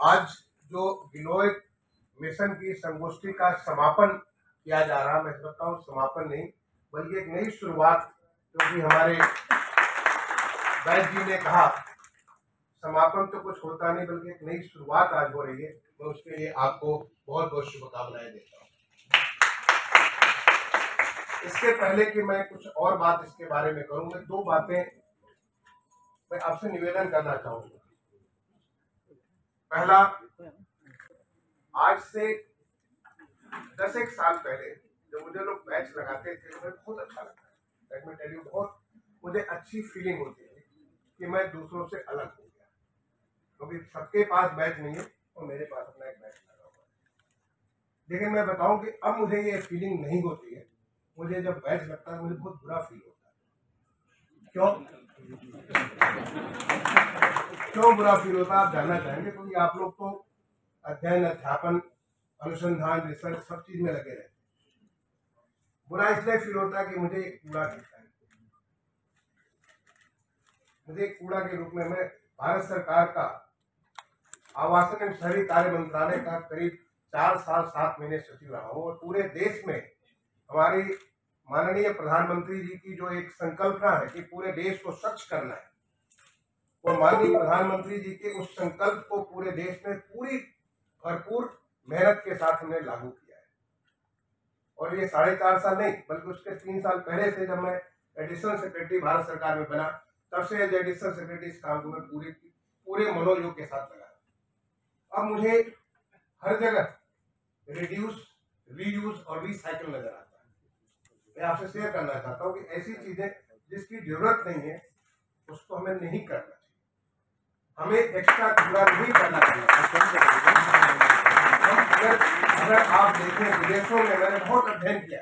आज जो गिलोय मिशन की संगोष्ठी का समापन किया जा रहा, मैं समझता हूँ समापन नहीं बल्कि एक नई शुरुआत, क्योंकि हमारे वैद्य जी ने कहा समापन तो कुछ होता नहीं बल्कि एक नई शुरुआत आज हो रही है। मैं उसके लिए आपको बहुत बहुत शुभकामनाएं देता हूँ। इसके पहले कि मैं कुछ और बात इसके बारे में करूं, मैं दो बातें मैं आपसे निवेदन करना चाहूंगा। पहला, आज से 10 साल पहले जब मुझे लोग बैच लगाते थे मुझे बहुत अच्छा लगता है। मैं टेल यू, बहुत मुझे अच्छी फीलिंग होती है कि मैं दूसरों से अलग हो गया, क्योंकि सबके पास बैच नहीं है और मेरे पास अपना एक बैच लगा हुआ है। लेकिन मैं बताऊं कि अब मुझे ये फीलिंग नहीं होती है। मुझे जब बैच लगता है मुझे बहुत बुरा फील होता है। क्यों बुरा फील होता है आप जानना चाहेंगे? क्योंकि आप लोग तो अध्ययन, अध्यापन, अनुसंधान, रिसर्च सब चीज में लगे रहते। बुरा इसलिए फील होता है कि मुझे एक कूड़ा दिखता है। मुझे एक कूड़ा के रूप में मैं भारत सरकार का आवासन एवं शहरी कार्य मंत्रालय का करीब 4 साल 7 महीने सचिव रहा हूँ और पूरे देश में हमारी माननीय प्रधानमंत्री जी की जो एक संकल्पना है कि पूरे देश को स्वच्छ करना है, वो माननीय प्रधानमंत्री जी के उस संकल्प को पूरे देश में पूरी भरपूर मेहनत के साथ हमने लागू किया है। और ये 4.5 साल नहीं बल्कि उसके 3 साल पहले से जब मैं एडिशनल सेक्रेटरी भारत सरकार में बना, तब से एज एडिशनल सेक्रेटरी इस काम को मैं पूरे मनोयोग के साथ लगा। अब मुझे हर जगह रिड्यूस, रीयूज और रिसाइकिल नजर आता है। मैं आपसे शेयर करना चाहता हूँ कि ऐसी चीजें जिसकी जरूरत नहीं है उसको हमें नहीं करना चाहिए। हमें एक्स्ट्रा कूड़ा नहीं करना चाहिए। अगर आप देखें विदेशों में, मैंने बहुत अध्ययन किया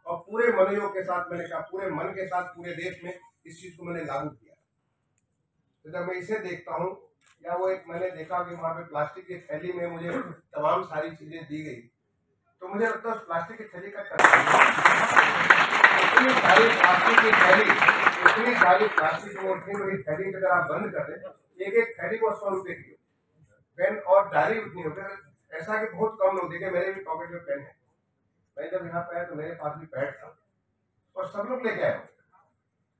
और पूरे मनोयोग के साथ, मैंने कहा पूरे मन के साथ पूरे देश में इस चीज को मैंने लागू किया। तो जब मैं इसे देखता हूँ या वो एक मैंने देखा कि वहां पे प्लास्टिक की थैली में मुझे तमाम सारी चीजें दी गई, तो मुझे लगता है उस प्लास्टिक की थैली का इतनी सारी प्लास्टिक की थैली, इतनी सारी प्लास्टिक की थैली अगर आप बंद कर दें, एक थैली को 100 रुपए की, पेन और डायरी उतनी होती है। ऐसा कि बहुत कम लोग, देखे मेरे भी पॉकेट में पेन है, मैं जब यहाँ पे आया तो मेरे पास भी पैड था और सब लोग लेके आए।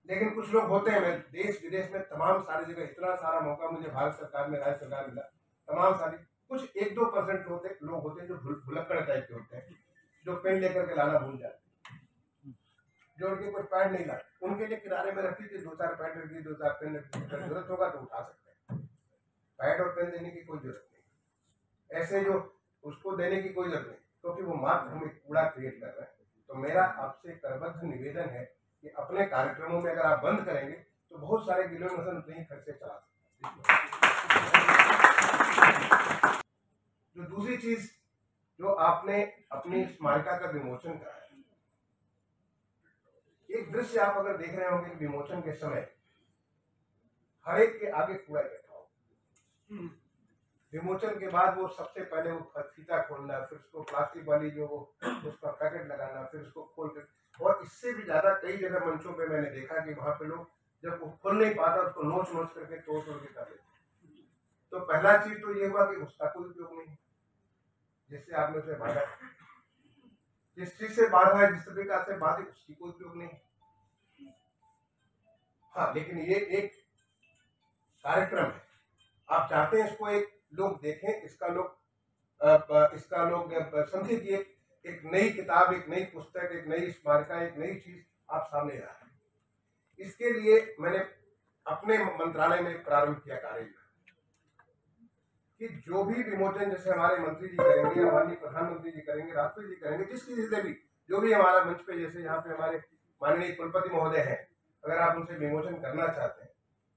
लेकिन कुछ लोग होते हैं, मैं देश विदेश में तमाम सारी जगह, इतना सारा मौका मुझे भारत सरकार में, राज्य सरकार मिला, तमाम सारी, कुछ 1-2% लोग होते हैं जो भुलक्कड़ टाइप के होते हैं, जो पेन लेकर के लाना भूल जाते, जो उनके कुछ पैड नहीं लाते, उनके लिए किनारे में रखती थी, 2-4 पैड रखती, 2-4 पेन रखती, अगर जरूरत होगा तो उठा सकते हैं। पैड और पेन देने की कोई जरूरत नहीं, ऐसे जो उसको देने की कोई जरूरत नहीं, क्योंकि वो मात्र हमें कूड़ा क्रिएट कर रहा है। तो मेरा आपसे करबद्ध निवेदन है कि अपने कार्यक्रमों में अगर आप बंद करेंगे तो बहुत सारे गिलोय मिशन उतने ही खर्चे चला सकते हैं। जो दूसरी चीज जो आपने अपनी स्मारिका का विमोचन कराया, एक दृश्य आप अगर देख रहे होंगे विमोचन के समय हर एक के आगे कूड़ा इकट्ठा हो। विमोचन के बाद वो सबसे पहले वो फीता खोलना, फिर उसको प्लास्टिक वाली जो वो उसका पैकेट लगाना, फिर उसको खोल कर, और इससे भी ज्यादा कई जगह मंचों पे मैंने देखा कि वहां पे लोग जब वो खोल नहीं पाता उसको नोच करके तोड़ के कर देते। तो पहला चीज तो ये हुआ कि उसका कोई उपयोग नहीं, जिससे आपने उसे बांधा, जिस चीज से बांधा है, जिस तरीका से बांधे, उसकी कोई उपयोग नहीं। हाँ, लेकिन ये एक कार्यक्रम है, आप चाहते हैं इसको एक लोग देखें, इसका लोग समझे कि एक नई किताब, एक नई पुस्तक, एक नई स्मारिका, एक नई चीज आप सामने ला रहे हैं। इसके लिए मैंने अपने मंत्रालय में प्रारंभ किया कार्य कि जो भी विमोचन जैसे हमारे मंत्री जी करेंगे, माननीय प्रधानमंत्री जी करेंगे, राष्ट्रपति जी करेंगे, जिस किसी से भी जो भी हमारा मंच पे, जैसे यहाँ पे हमारे माननीय कुलपति महोदय हैं, अगर आप उनसे विमोचन करना चाहते हैं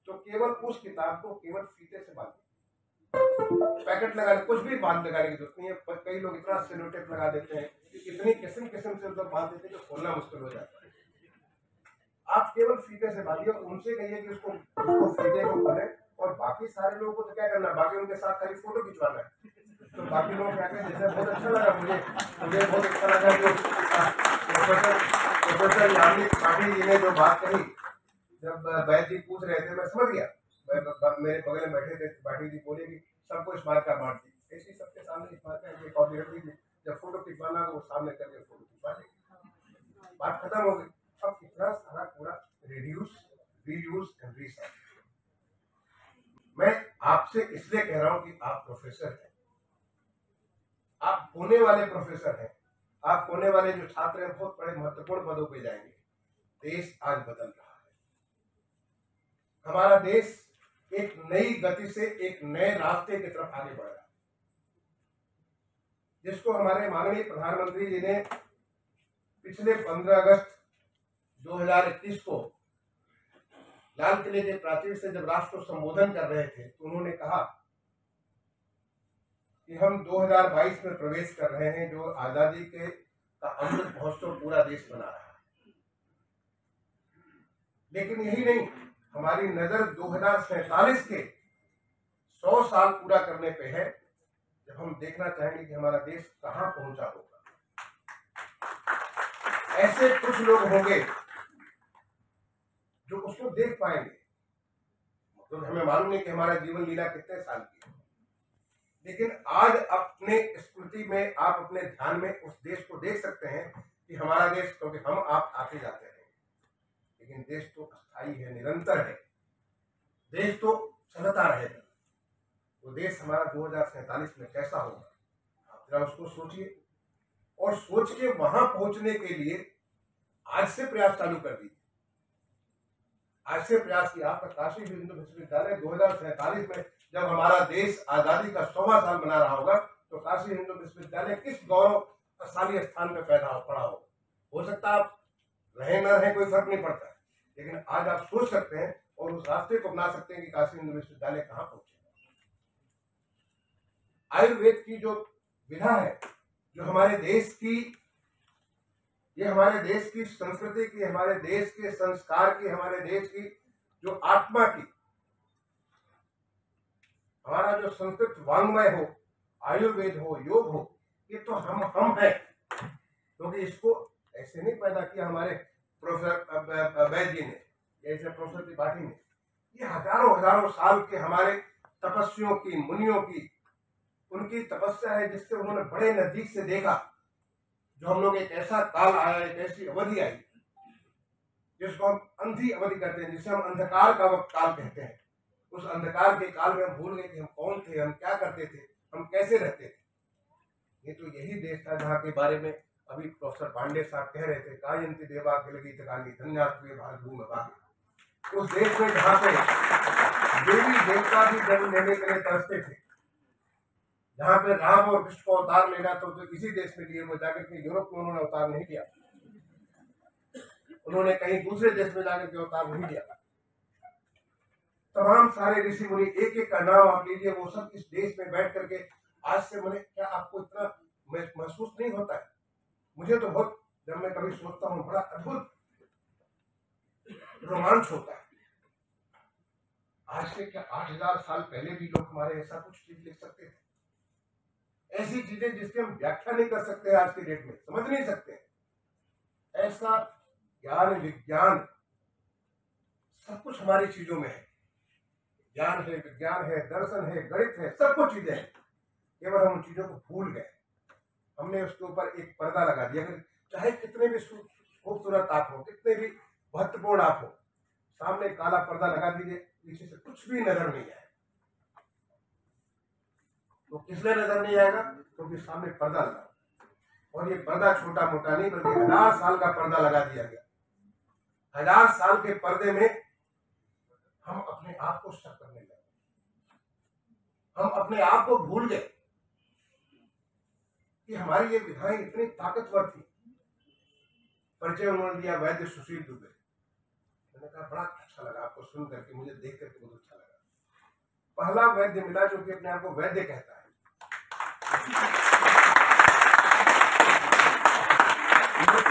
तो केवल उस किताब को केवल फीते से बांधे, पैकेट लगाने, कुछ भी बांध लगाने की जरूरत नहीं है। पर कई लोग इतना सेलो टेप लगा देते हैं कि इतनी किस्म से उधर बांध देते हैं कि खोलना मुश्किल हो जाता है। आप केवल फीते से बांधिए और उनसे कहिए कि उसको फीते को खोले, और बाकी सारे लोगों को तो क्या करना, बाकी उनके साथ खाली फोटो खिंचवाना है। तो बाकी लोग क्या करें, जैसे बहुत अच्छा लगा मुझे बहुत अच्छा लगा कि प्रोफेसर यामिनी पाटिल जी ने जो बात कही, जब वैद्य जी पूछ रहे थे, मैं समझ गया मेरे बगल में बैठे थे, बाटी जी बोले कि सबको स्मारक बांट दी, ऐसे सबके सामने स्मारक कॉपी रख दी, जब फोटो खिंचवाना वो सामने करके फोटो खिंचवा दी, बात खत्म हो गई। अब इतना सारा पूरा रिड्यूस, रीयूज एंड रीसाइकिल। मैं आपसे इसलिए कह रहा हूं कि आप प्रोफेसर हैं, आप होने वाले प्रोफेसर हैं, आप होने वाले जो छात्र हैं बहुत बड़े महत्वपूर्ण पदों पे जाएंगे। देश आज बदल रहा है, हमारा देश एक नई गति से एक नए रास्ते की तरफ आगे बढ़ रहा है, जिसको हमारे माननीय प्रधानमंत्री जी ने पिछले 15 अगस्त 2021 को लाल किले के प्राचीर से जब राष्ट्र को संबोधन कर रहे थे तो उन्होंने कहा कि हम 2022 में प्रवेश कर रहे हैं, जो आजादी के का अमृत महोत्सव पूरा देश मना रहा है। लेकिन यही नहीं, हमारी नजर 2047 के 100 साल पूरा करने पे है, जब हम देखना चाहेंगे कि हमारा देश कहां पहुंचा होगा। ऐसे कुछ लोग होंगे जो उसको देख पाएंगे। मतलब हमें मालूम नहीं कि हमारा जीवन लीला कितने साल की है, लेकिन आज अपने स्मृति में, आप अपने ध्यान में उस देश को देख सकते हैं कि हमारा देश, क्योंकि हम आप आते जाते हैं, लेकिन देश तो अस्थायी है, निरंतर है, देश तो चलता रहेगा। वो देश हमारा 2047 में कैसा होगा, आप जरा उसको सोचिए, और सोच के वहां पहुंचने के लिए आज से प्रयास चालू कर दीजिए। आज से प्रयास किया। आपका काशी हिंदू विश्वविद्यालय 2047 में जब हमारा देश आजादी का 100वां साल मना रहा होगा, तो काशी हिंदू विश्वविद्यालय किस गौरवशाली स्थान पर पैदा पड़ा हो सकता आप रहे न रहे कोई फर्क नहीं पड़ता है, लेकिन आज आप सोच सकते हैं और उस रास्ते को बना सकते हैं कि काशी हिंदू विश्वविद्यालय कहां पहुंचे। आयुर्वेद की जो विधा है, जो हमारे देश की, ये हमारे देश की संस्कृति की, हमारे देश के संस्कार की, हमारे देश की जो आत्मा की, हमारा जो संस्कृत वांग्मय हो, आयुर्वेद हो, योग हो, ये तो हम हैं। क्योंकि इसको ऐसे नहीं पैदा किया हमारे प्रोफेसर वैद्य जी ने, जैसे प्रोफेसर त्रिपाठी ने, ये हजारों साल के हमारे तपस्वियों की, मुनियों की, उनकी तपस्या है, जिससे उन्होंने बड़े नजदीक से देखा। जो हम लोग एक ऐसा काल आया, एक ऐसी अवधि आई जिसको हम अंधी अवधि कहते हैं, जिसे हम अंधकार का वक्त काल कहते हैं। उस अंधकार के काल में हम भूल गए कि हम कौन थे, हम क्या करते थे, हम कैसे रहते थे। ये तो यही देश था जहाँ के बारे में अभी प्रोफेसर पांडे साहब कह रहे थे, कायंती देवा किलगी तकाली धन्यात्वे भारतभूमि भाग्य। उस देश में जहाँ पे देवी देवता भी जन्म लेने के लिए तरसते थे, जहाँ पे राम और कृष्ण को अवतार लेना तो इसी देश में लिए, वो जाकर के यूरोप में उन्होंने अवतार नहीं लिया, उन्होंने कहीं दूसरे देश में जाकर के अवतार नहीं लिया। तमाम सारे ऋषि मुनि, एक एक का नाम आप लीजिए, वो सब इस देश में बैठ करके आज से मैंने, क्या आपको इतना महसूस नहीं होता है? मुझे तो बहुत, जब मैं कभी सोचता हूँ, बड़ा अद्भुत रोमांच होता है। आज से क्या 8000 साल पहले भी लोग हमारे ऐसा कुछ चीज लिख सकते थे? ऐसी चीजें जिसकी हम व्याख्या नहीं कर सकते, आज के डेट में समझ नहीं सकते। ऐसा ज्ञान, विज्ञान, सब कुछ हमारी चीजों में है। ज्ञान है, विज्ञान है, दर्शन है, गणित है, सब कुछ चीजें हैं, केवल हम उन चीजों को भूल गए। हमने उसके ऊपर एक पर्दा लगा दिया। अगर चाहे कितने भी खूबसूरत आप हो, कितने भी महत्वपूर्ण आप हो, सामने काला पर्दा लगा दीजिए, पीछे से कुछ भी नजर नहीं आएगा। तो किसलिए नजर नहीं आएगा? क्योंकि सामने पर्दा लगा, और ये पर्दा छोटा मोटा नहीं, बल्कि 1000 साल का पर्दा लगा दिया गया। 1000 साल के पर्दे में हम अपने आप को शक करने लगे, हम अपने आप को भूल गए कि हमारी ये विधाएं इतनी ताकतवर थी। परिचय उन्होंने दिया वैद्य सुशील दुबे। मैंने कहा बड़ा अच्छा लगा आपको सुन करके, मुझे देख करके बहुत अच्छा लगा। पहला वैद्य मिला जो कि अपने आप को वैद्य कहता है।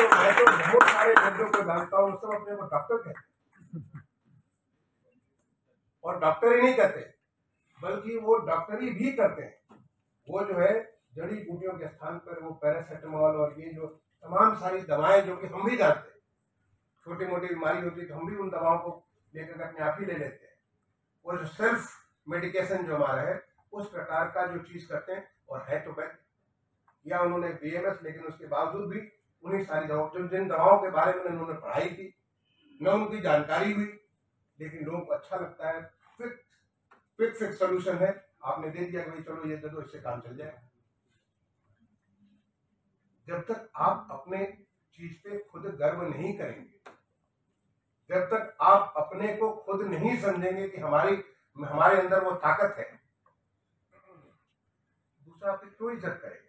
मैं तो बहुत सारे वैद्यों को जानता हूँ, सब अपने को डॉक्टर कहते हैं, और डॉक्टर ही नहीं कहते, बल्कि वो डॉक्टरी भी करते हैं। वो जो है जड़ी बूटियों के स्थान पर वो पैरासिटामोल और ये जो तमाम सारी दवाएं, जो कि हम भी जानते हैं, छोटी मोटी बीमारी होती है तो हम भी उन दवाओं को लेकर अपने आप ही ले लेते हैं। वो जो सेल्फ मेडिकेशन जो हमारा है उस प्रकार का जो चीज करते हैं, और है तो वैद्य या उन्होंने BMS, लेकिन उसके बावजूद भी उन्हीं सारी दवाओं, जिन दवाओं के बारे में उन्होंने पढ़ाई की, न उनकी जानकारी हुई, लेकिन लोगों को अच्छा लगता है, क्विक सोल्यूशन है, आपने दे दिया कि भाई चलो ये दे दो, इससे काम चल जाए। जब तक आप अपने चीज पे खुद गर्व नहीं करेंगे, जब तक आप अपने को खुद नहीं समझेंगे कि हमारे अंदर वो ताकत है, दूसरा आपकी क्यों इज्जत करेगा?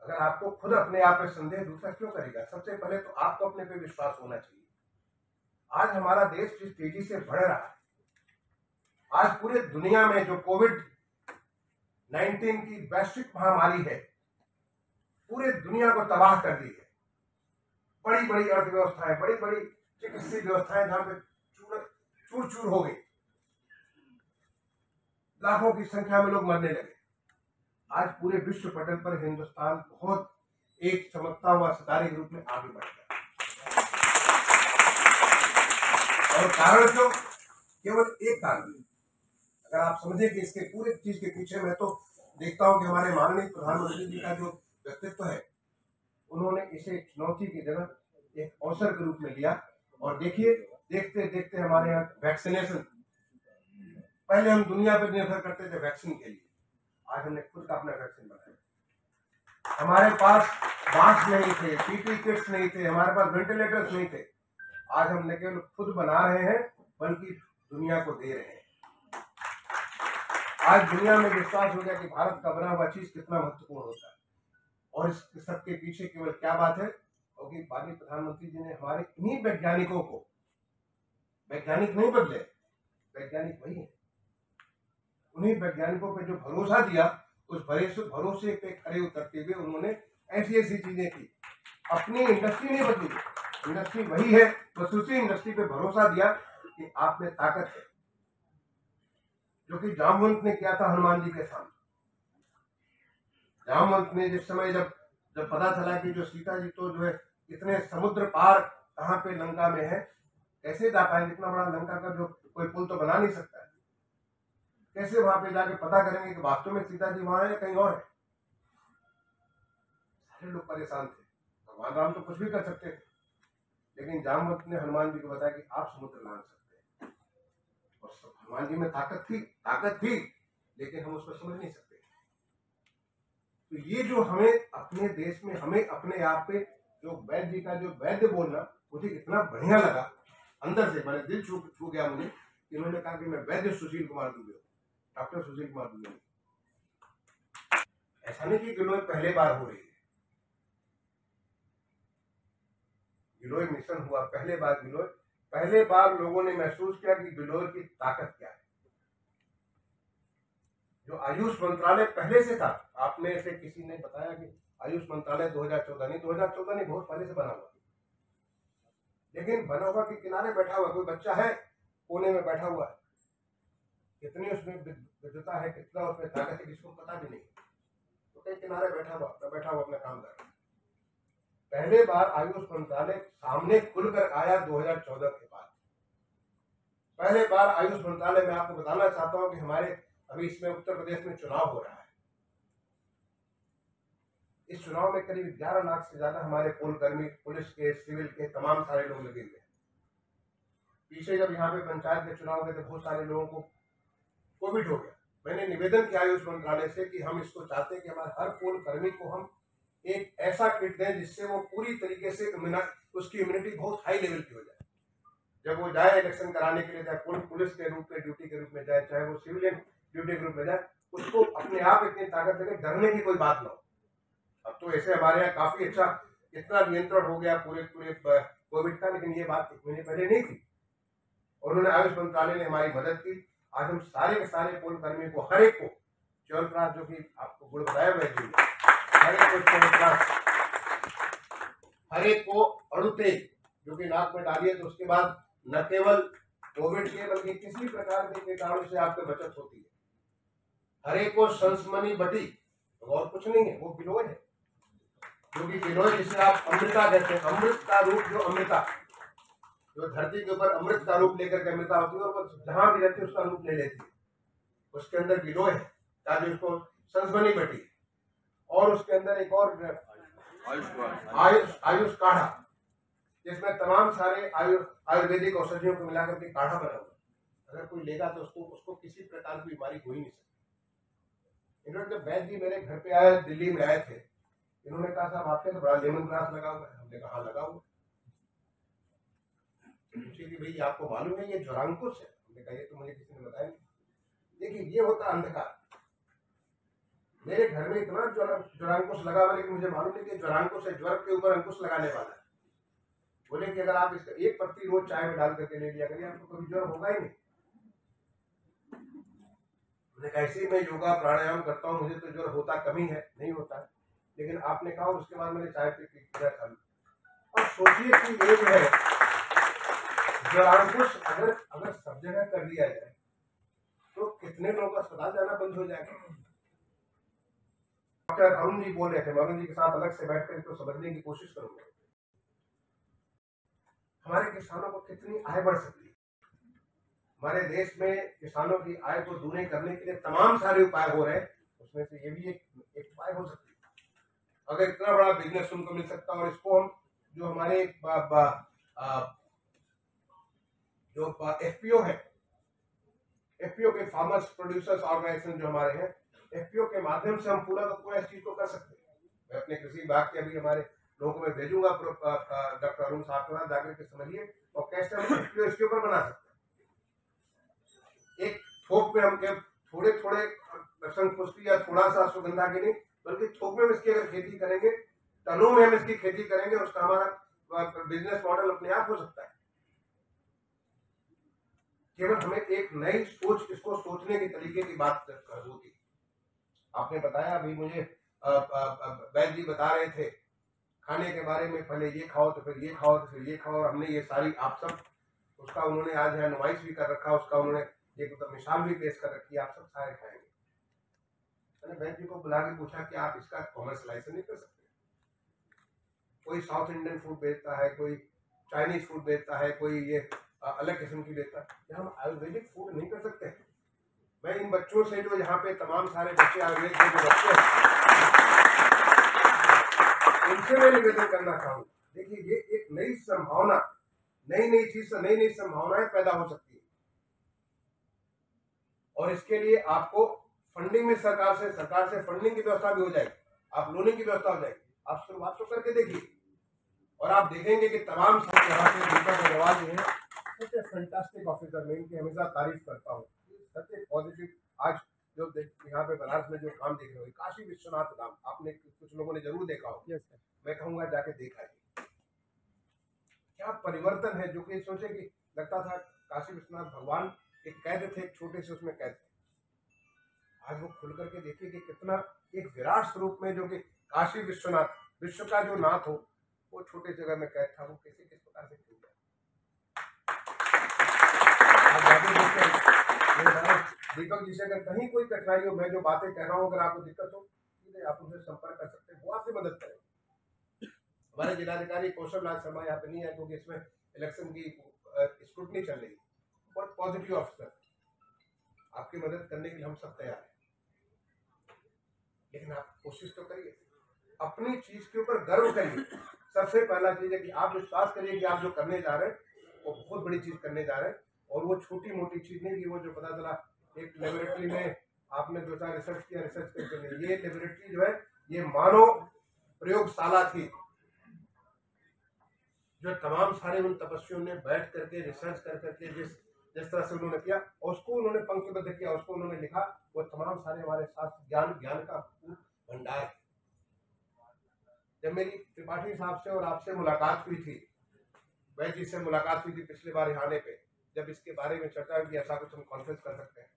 अगर आपको खुद अपने आप में संदेह, दूसरा क्यों करेगा? सबसे पहले तो आपको अपने पे विश्वास होना चाहिए। आज हमारा देश जिस तेजी से बढ़ रहा है, आज पूरे दुनिया में जो कोविड-19 की वैश्विक महामारी है, पूरे दुनिया को तबाह कर दी है। बड़ी बड़ी अर्थव्यवस्थाएं, बड़ी बड़ी चिकित्सीय व्यवस्थाएं जहां पे चूर चूर हो गई, लाखों की संख्या में लोग मरने लगे। आज पूरे विश्व पटल पर हिंदुस्तान बहुत एक चमकता हुआ सितारे के रूप में आगे बढ़ गया, और कारण क्यों? केवल एक कारण। अगर आप समझे कि इसके पूरे चीज के पीछे, मैं तो देखता हूं कि हमारे माननीय प्रधानमंत्री जी का जो व्यक्तित्व है, उन्होंने इसे चुनौती की जगह एक अवसर के रूप में लिया। और देखिए, देखते देखते हमारे यहाँ वैक्सीनेशन, पहले हम दुनिया पर निर्भर करते थे वैक्सीन के लिए, आज हमने खुद का अपना वैक्सीन बनाया। हमारे पास मास्क नहीं थे, PPE किट्स नहीं थे, हमारे पास वेंटिलेटर्स नहीं थे, आज हम न केवल खुद बना रहे हैं बल्कि दुनिया को दे रहे हैं। आज दुनिया में विश्वास हो गया कि भारत का बना हुआ चीज कितना महत्वपूर्ण होता है, और इस सबके पीछे केवल क्या बात है? क्योंकि माननीय प्रधानमंत्री जी ने हमारे इन्हीं वैज्ञानिकों को, वैज्ञानिक नहीं बदले, वैज्ञानिक वही है, उन्हीं वैज्ञानिकों पे जो भरोसा दिया, उस भरोसे पे खड़े उतरते हुए उन्होंने ऐसी ऐसी चीजें की। अपनी इंडस्ट्री नहीं बदली, इंडस्ट्री वही है, बस उसी इंडस्ट्री पे भरोसा दिया कि आप में ताकत है, जो कि जामवंत ने किया था हनुमान जी के सामने। जामवंत ने जिस समय जब पता चला कि जो सीता जी तो जो है इतने समुद्र पार कहाँ पे लंका में है, कैसे जा पाएंगे? इतना बड़ा लंका का जो कोई पुल तो बना नहीं सकता है, कैसे वहां पे जाके पता करेंगे कि वास्तव में सीता जी वहां है या कहीं और है? सारे लोग परेशान थे। भगवान राम तो कुछ भी कर सकते थे, लेकिन जामवंत ने हनुमान जी को बताया कि आप समुद्र लांघ सकते हैं, और हनुमान जी में ताकत थी, लेकिन हम उसको समझ नहीं सकते। तो ये जो हमें अपने देश में, हमें अपने आप पे जो वैद्य जी का जो वैद्य बोलना, मुझे इतना बढ़िया लगा, अंदर से मैंने दिल छू गया मुझे, कि उन्होंने कहा कि मैं वैद्य सुशील कुमार दुबे, डॉक्टर सुशील कुमार दुबे। ऐसा नहीं कि गिलोय पहले बार हो रही है, गिलोय मिशन हुआ पहले बार लोगों ने महसूस किया कि गिलोय की ताकत क्या है। जो आयुष मंत्रालय पहले से था, आप में से किसी ने बताया कि आयुष मंत्रालय 2014 नहीं, बहुत पहले से बना हुआ, लेकिन बना हुआ के किनारे बैठा हुआ कोई बच्चा है, कोने में बैठा हुआ है, कितनी उसमें विद्वता है, कितना उसमें ताकत है, किसको पता भी नहीं, तो कहीं किनारे बैठा हुआ अपना काम कर रहा है। पहले बार आयुष मंत्रालय सामने खुलकर आया 2014 के बाद। पहले बार आयुष मंत्रालय में आपको बताना चाहता हूं कि हमारे अभी इसमें उत्तर प्रदेश में चुनाव हो रहा है। इस चुनाव में करीब 11 लाख से ज्यादा हमारे पोलकर्मी, पुलिस के, सिविल के, तमाम सारे लोग लगे हुए हैं। पीछे जब यहाँ पे पंचायत के चुनाव हुए थे, बहुत सारे लोगों को कोविड हो गया। मैंने निवेदन किया आयुष मंत्रालय से कि हम इसको चाहते हैं कि हमारे हर पोलकर्मी को हम एक ऐसा किट दें जिससे वो पूरी तरीके से उसकी इम्यूनिटी बहुत हाई लेवल की हो जाए। जब वो जाए इलेक्शन कराने के लिए, चाहे पुलिस के रूप में ड्यूटी के रूप में जाए, चाहे वो सिविलियन ड्यूटी के रूप में जाए, उसको अपने आप इतनी ताकत देकर डरने की कोई बात ना हो। अब तो ऐसे हमारे यहाँ काफी अच्छा इतना नियंत्रण हो गया पूरे कोविड का, लेकिन ये बात 1 महीने पहले नहीं थी, और उन्होंने आयुष मंत्रालय ने हमारी मदद की। आज हम सारे के सारे पोलकर्मी को, हर एक को च्यवनप्राश, जो कि आपको गुड़ बताया हुआ है, हर एक को च्यवनप्राश, हर एक को अड़ुते जो कि नाक में डालिए, तो उसके बाद न केवल कोविड के बल्कि किसी प्रकार के कीटाणु से आपको बचत होती है। हर एक को संसमनी बटी, और कुछ नहीं है, वो गिलोय है, जो कि गिलोय जिसे आप अमृता कहते हैं, अमृत का रूप जो अमृता, जो धरती के ऊपर अमृत का रूप लेकर के अमृता होती है और वो जहां भी रहती है उसका रूप ले लेती है। उसके अंदर गिलोय है ताकि उसको संसबनी बटी, और उसके अंदर एक और आयुष काढ़ा, जिसमें तमाम सारे आयुर्वेदिक औषधियों को मिलाकर के काढ़ा बना हुआ। अगर कोई लेगा तो उसको किसी प्रकार की बीमारी हो ही नहीं सकती। इन्होंने जब वैद्य जी मेरे घर पे आए, दिल्ली में आए थे, इन्होंने कहा साहब आपके तो बड़ा लेमन ग्रास लगा हुआ है। हमने कहा लगा हुआ। पूछे कि भाई आपको मालूम है ये ज्वरांकुश है? हमने कहा ये तो मुझे किसी ने बताया नहीं। देखिए ये होता अंधकार। मेरे घर में इतना ज्वरांकुश लगा हुआ, लेकिन मुझे मालूम नहीं कि ज्वरांकुश है, ज्वर के ऊपर अंकुश लगाने वाला है। बोले कि अगर आप इसका एक पत्ती रोज चाय में डाल करके ले लिया करिए, आपको कभी ज्वर होगा ही नहीं। मैंने कहा ऐसे ही मैं योगा प्राणायाम करता हूँ, मुझे तो ज्वर होता कमी है, नहीं होता है। लेकिन आपने कहा, उसके बाद मैंने चाय पी किया चालू। और सोचिए कि ये जो है ज्वरांकुश अगर सब जगह कर दिया जाए तो कितने लोगों का अस्पताल जाना बंद हो जाएगा। डॉक्टर अरुण जी बोल रहे थे, मैं अरुण जी के साथ अलग से बैठकर इसको समझने की कोशिश करूंगा। हमारे किसानों को कितनी आय बढ़ सकती है। हमारे देश में किसानों की आय को दूनी करने के लिए तमाम सारे उपाय हो रहे हैं, उसमें से ये भी एक उपाय हो सकती है। अगर इतना बड़ा बिजनेस उनको मिल सकता है, और इसको हम जो हमारे जो एफपीओ है, एफपीओ के फार्मर्स प्रोड्यूसर्स ऑर्गेनाइजेशन जो हमारे हैं, एफपीओ के माध्यम से हम पूरा का पूरा इस चीज को कर सकते हैं। मैं अपने कृषि विभाग के अभी हमारे लोगों को मैं भेजूंगा डॉक्टर अरुण साहब के साथ जाकर के समझिए और कैसे हम एफपीओ इसके ऊपर बना सकते हैं। एक थोक में हम थोड़े थोड़े पुष्टि या थोड़ा सा सुगंधा के नहीं, बल्कि थोक में इसकी अगर खेती करेंगे, टनों में हम इसकी खेती करेंगे, उसका हमारा बिजनेस मॉडल अपने आप हो सकता है। केवल हमें एक नई सोच, इसको सोचने के तरीके की बात होती। आपने बताया अभी मुझे वैद्य जी बता रहे थे खाने के बारे में, पहले ये खाओ तो फिर ये खाओ तो फिर ये खाओ। हमने ये सारी आप सब उसका उन्होंने आज यहाँ नुमाइश भी कर रखा, उसका उन्होंने एक तो मिसाल भी पेश कर रखी, आप सब सारे खाएंगे। मैंने वैद्य जी को बुला के पूछा कि आप इसका कॉमर्शलाइजेशन नहीं कर सकते? कोई साउथ इंडियन फूड बेचता है, कोई चाइनीज फूड बेचता है, कोई ये अलग किस्म की बेचता है, क्या हम आयुर्वेदिक फूड नहीं कर सकते? मैं इन बच्चों से जो यहाँ पे तमाम सारे बच्चे आयुर्वेद के जो बच्चे हैं, इनसे मैं निवेदन करना चाहूँ, देखिए ये एक नई संभावना, नई चीज से नई संभावनाएं पैदा हो सकती है। और इसके लिए आपको फंडिंग में सरकार से फंडिंग की व्यवस्था भी हो जाएगी, आप लोनिंग की व्यवस्था हो जाएगी। आप शुरुआत तो करके देखिए और आप देखेंगे कि तमाम यहाँ पे दीपक अग्रवाल जी हैं, सच ए फैंटास्टिक ऑफिसर, मैं इनकी हमेशा तारीफ करता हूँ। सच ए पॉजिटिव, आज जो यहाँ पे बनारस में जो काम देख रहे हो, काशी विश्वनाथ धाम आपने कुछ लोगों ने जरूर देखा हो। yes, मैं कहूँगा जाके देखा है, क्या परिवर्तन है। जो कि सोचे कि लगता था काशी विश्वनाथ भगवान एक कैद थे, एक छोटे से उसमें कैद थे, आज वो खुल करके देखिए कि कितना एक विराट स्वरूप में, जो कि काशी विश्वनाथ, विश्व का जो नाथ हो, वो छोटे जगह में कैद था, वो किस प्रकार से खुल गया। दीपक जी से अगर कहीं कोई कठिनाई हो, मैं जो बातें कह रहा हूँ, अगर आपको दिक्कत हो, सीधे आप उनसे संपर्क कर सकते हैं, वो आपकी मदद करें। हमारे जिलाधिकारी कौशल राज शर्मा यहाँ पे नहीं है, क्योंकि इसमें इलेक्शन की स्क्रूटनी चल रही है, बहुत पॉजिटिव ऑफिसर, आपकी मदद करने के लिए हम सब तैयार हैं। लेकिन आप कोशिश तो करिए, अपनी चीज के ऊपर गर्व करिए। सबसे पहला चीज है कि आप विश्वास करिए कि आप जो करने जा रहे हैं वो बहुत बड़ी चीज करने जा रहे हैं, और वो छोटी मोटी चीज नहीं कि वो जो पता चला एक लेबोरेटरी में आपने 2-4 रिसर्च किया, रिसर्च करके ये लेबोरेटरी जो है ये मानव प्रयोगशाला थी, जो तमाम सारे उन तपस्वियों ने बैठ करके रिसर्च कर करके जिस तरह से उन्होंने किया, और उसको उन्होंने पंक्तिबद्ध किया, उसको उन्होंने लिखा, वो तमाम सारे हमारे शास्त्र ज्ञान का भंडार है। जब मेरी त्रिपाठी साहब से और आपसे मुलाकात हुई थी, वैद्य जी से मुलाकात हुई थी पिछले बार यहाँ आने पे, जब इसके बारे में चर्चा हुई ऐसा कुछ हम कॉन्फ्रेंस कर सकते हैं,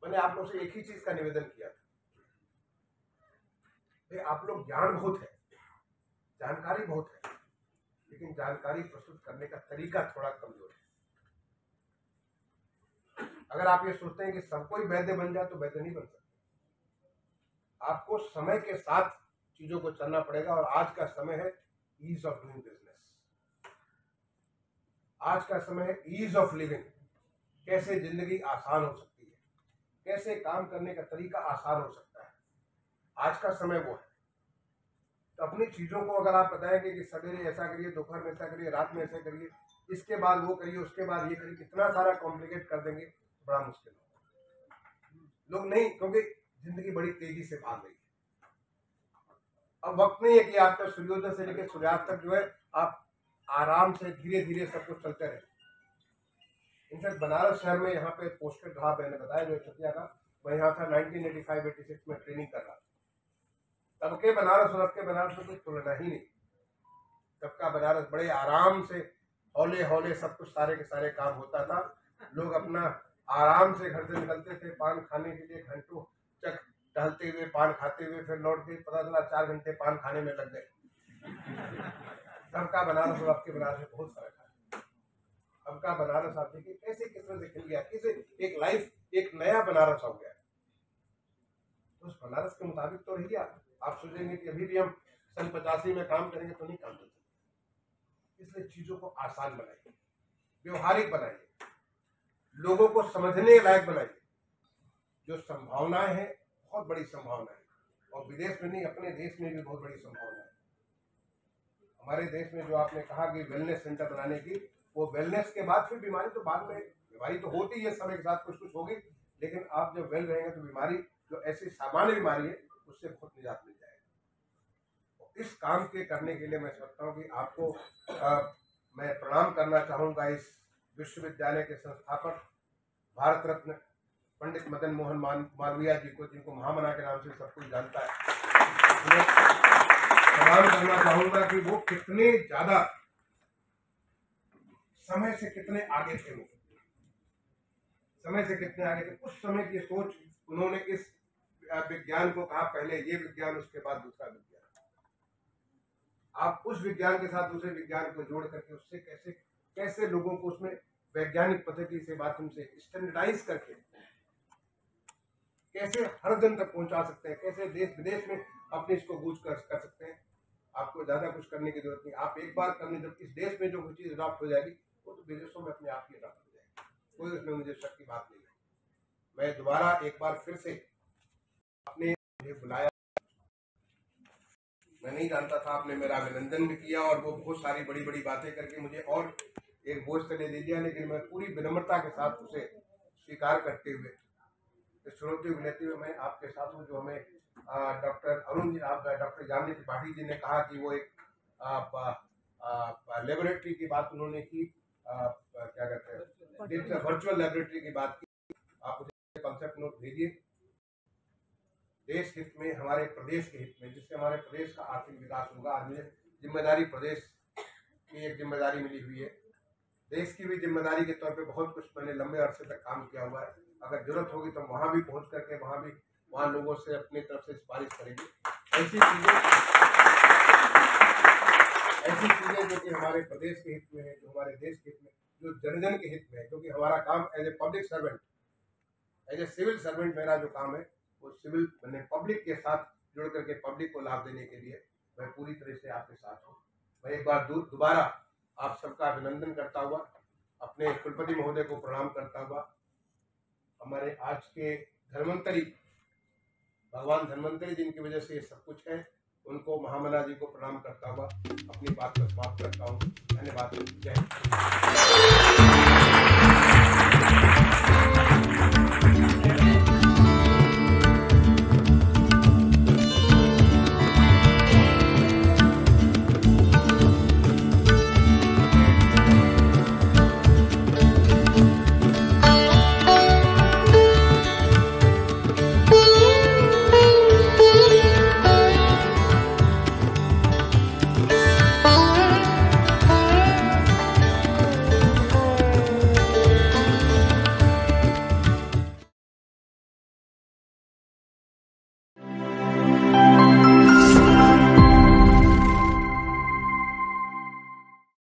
मैंने आप लोगों से एक ही चीज का निवेदन किया था, आप लोग ज्ञान बहुत है, जानकारी बहुत है, लेकिन जानकारी प्रस्तुत करने का तरीका थोड़ा कमजोर है। अगर आप ये सोचते हैं कि सब कोई वैद्य बन जाए तो वैद्य नहीं बन सकते। आपको समय के साथ चीजों को चलना पड़ेगा, और आज का समय है ईज ऑफ डूइंग बिजनेस। आज का समय है ईज ऑफ लिविंग, कैसे जिंदगी आसान हो सकती है, कैसे काम करने का तरीका आसान हो सकता है, आज का समय वो है। तो अपनी चीज़ों को अगर आप बताएंगे कि सवेरे ऐसा करिए, दोपहर में ऐसा करिए, रात में ऐसा करिए, इसके बाद वो करिए, उसके बाद ये करिए, इतना सारा कॉम्प्लिकेट कर देंगे तो बड़ा मुश्किल होगा। लोग नहीं, क्योंकि जिंदगी बड़ी तेजी से भाग रही है। अब वक्त नहीं है कि आपका सूर्योदय से लेकर सूर्यास्त तक जो है आप आराम से धीरे धीरे सब कुछ चलते रहे। इनफैक्ट बनारस शहर में यहाँ पे पोस्टेड रहा, मैंने बताया जो चटिया का, मैं यहाँ था 1985-86 में ट्रेनिंग कर रहा था। तब के बनारस और अब के बनारस में कोई तुलना ही नहीं। तब का बनारस बड़े आराम से हौले हौले सब कुछ सारे के सारे काम होता था। लोग अपना आराम से घर से निकलते थे पान खाने के लिए, घंटों तक टहलते हुए पान खाते हुए, फिर लौट के पता चला 4 घंटे पान खाने में लग गए। तब का बनारस और अब के बनारस में बहुत फर्क है। अब का बनारस आप देखिए कैसे किस्म से खिल गया, कैसे एक लाइफ, एक नया बनारस हो गया। तो उस बनारस के मुताबिक तो रहिए आप सोचेंगे कि अभी भी हम सन 85 में काम करेंगे तो नहीं काम कर सकते। इसलिए चीजों को आसान बनाइए, व्यवहारिक बनाइए, लोगों को समझने लायक बनाइए। जो संभावनाएं हैं बहुत बड़ी संभावना है, और विदेश में नहीं अपने देश में भी बहुत बड़ी संभावना है। हमारे देश में जो आपने कहा कि वेलनेस सेंटर बनाने की, वो वेलनेस के बाद फिर बीमारी तो बाद में, बीमारी तो होती है समय के साथ कुछ कुछ होगी, लेकिन आप जब वेल रहेंगे तो बीमारी जो ऐसी सामान्य बीमारी है उससे बहुत निजात मिल जाएगी। इस काम के करने के लिए मैं समझता हूँ कि आपको मैं प्रणाम करना चाहूँगा इस विश्वविद्यालय के संस्थापक भारत रत्न पंडित मदन मोहन मालवीय जी को, जिनको महामना के नाम से सब कोई जानता है। प्रणाम करना चाहूँगा कि वो कितने ज्यादा समय से कितने आगे थे, वो समय से कितने आगे थे। उस समय की सोच उन्होंने इस विज्ञान को कहा, पहले ये विज्ञान उसके बाद दूसरा विज्ञान। आप उस विज्ञान के साथ दूसरे विज्ञान को जोड़ करके उससे कैसे कैसे लोगों को उसमें वैज्ञानिक पद्धति से माध्यम से स्टैंडर्डाइज करके कैसे हर जन तक पहुंचा सकते हैं, कैसे देश विदेश में अपने इसको गूंज कर सकते हैं। आपको ज्यादा कुछ करने की जरूरत नहीं, आप एक बार करने, जब इस देश में जो कुछ चीज अडॉप्ट हो जाएगी वो तो विदेशों में अपने आप ही अडॉप्ट हो जाएगी। कोई उसमें मुझे शक की बात नहीं है। मैं दोबारा एक बार फिर से आपने मुझे बुलाया, मैं नहीं जानता था, आपने मेरा अभिनंदन भी किया और वो बहुत सारी बड़ी बड़ी बातें करके मुझे और एक बोझ तले दे दिया, लेकिन मैं पूरी विनम्रता के साथ उसे स्वीकार करते हुए, श्रोते हुए लेते हुए मैं आपके साथ हूँ। जो हमें डॉक्टर अरुण जी, डॉक्टर जानवी त्रिपाठी जी ने कहा कि वो एक लेबोरेटरी की बात उन्होंने की, क्या कहते हैं, वर्चुअल लेबोरेटरी की बात की। आप मुझे कॉन्सेप्ट नोट भेजिए। देश हित में, हमारे प्रदेश के हित में, जिससे हमारे प्रदेश का आर्थिक विकास होगा। आज मुझे जिम्मेदारी, प्रदेश की एक जिम्मेदारी मिली हुई है, देश की भी जिम्मेदारी के तौर पे बहुत कुछ मैंने लंबे अरसे तक काम किया हुआ है। अगर जरूरत होगी तो वहाँ भी पहुँच करके वहाँ लोगों से अपनी तरफ से सिफारिश करेंगे। ऐसी चीजें जो कि हमारे प्रदेश के हित में है, जो हमारे देश के हित में, जो जन जन के हित में है, क्योंकि हमारा काम as a public servant, as a civil servant, मेरा जो काम है वो सिविल मैंने पब्लिक के साथ जुड़ करके पब्लिक को लाभ देने के लिए मैं पूरी तरह से आपके साथ हूँ। मैं एक बार दोबारा आप सबका अभिनंदन करता हुआ, अपने कुलपति महोदय को प्रणाम करता हुआ, हमारे आज के धन्वंतरी, भगवान धन्वंतरी जिनकी वजह से ये सब कुछ है, उनको, महामना जी को प्रणाम करता हुआ अपनी बात को समाप्त करता हूँ। धन्यवाद। जय हिंद।